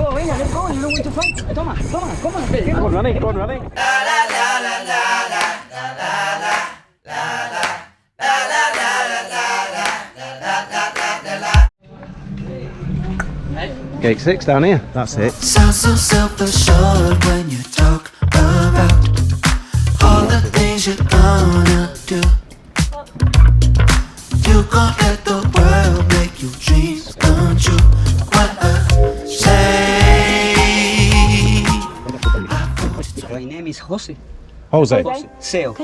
Go, venga, let's go. You know where to fight. Come on. Go on, running. Gate 6 down here, that's it. Sound so self-assured when you talk about all the things you're gonna do. You gon' let the world make your dreams come true. What I say. My name is Jose. Jose. Seo.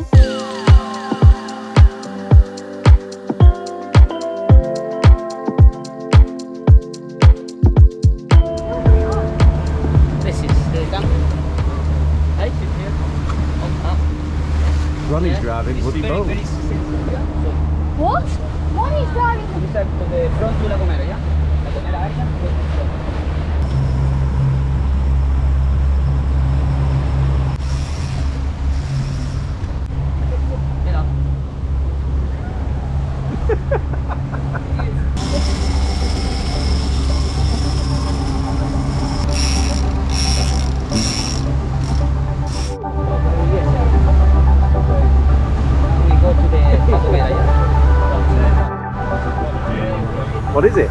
This is the gun. Hey, here. Ronnie's driving, would be both. What? Ronnie's driving. You step to the front to La Gomera, yeah? La Gomera area. Get up. We go to the La Gomera, yeah? What is it?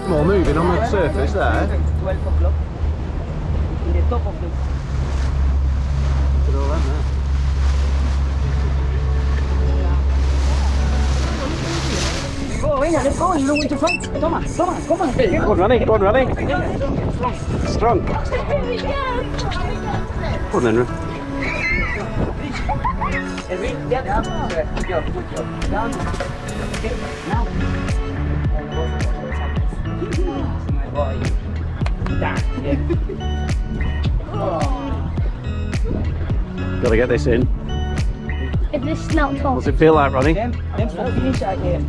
More moving on the surface there. 12 o'clock. In the top of the... Look at all that there. Go, venga, let's go. You know where to fight. Come on. Go on, running. Strong. Go on then, Ron. Good job. Down. Okay, now. My boy. Down. Yeah. Gotta get this in. If this smelt off. What's it feel like, Ronnie? Then for finish again.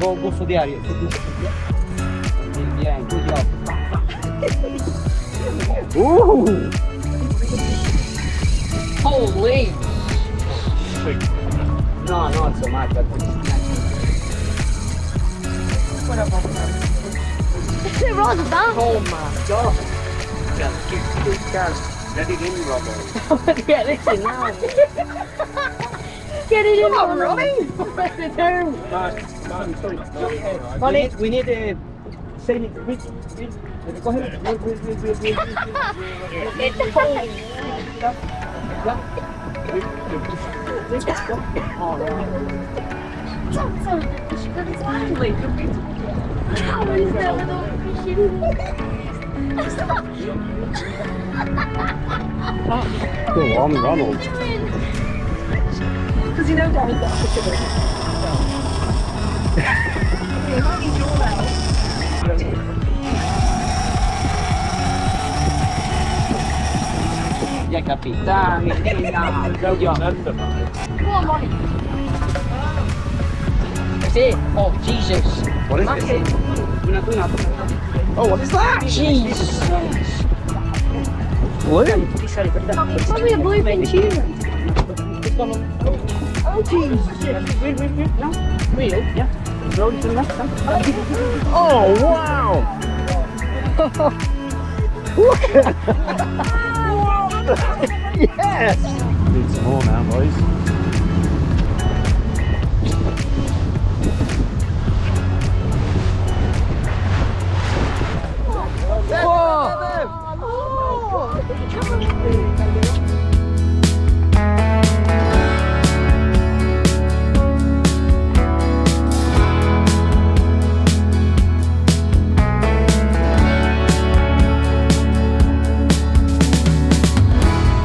Go for the area. Yeah, good job. Ooh! Holy! No, not so much, but what about that? It's a bit rather bad. Oh my god! Let it in, Robbo. Get this in now. Get it in, Ronnie. We need a sailing. Go ahead. Go on, Ronald. Because you know Daddy's got a picture of Yeah, capitán, good job. Go on, Ronnie. That's it. Oh, Jesus. What is it? Una tuna. Oh, what is that? Jesus. What? It's probably a bluefin tuna. Oh, Jesus. Wait. No? Real? Yeah. Roll it to the left. Oh, wow! Look at Yes! Need some more now, boys.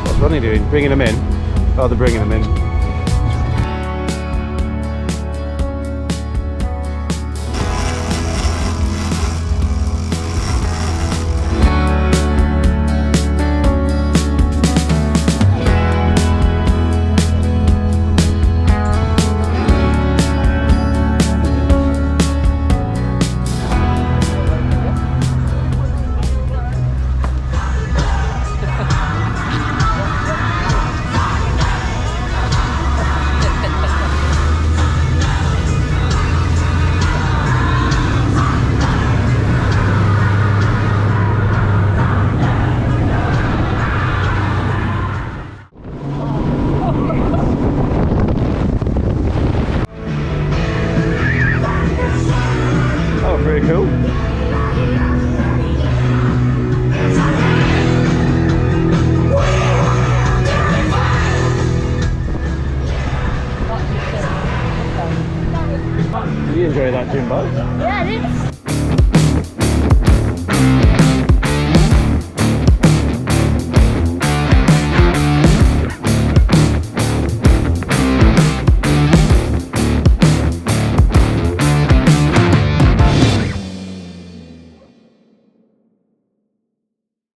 What's Ronnie doing? Bringing them in? Oh, they're bringing them in. boat. Yeah.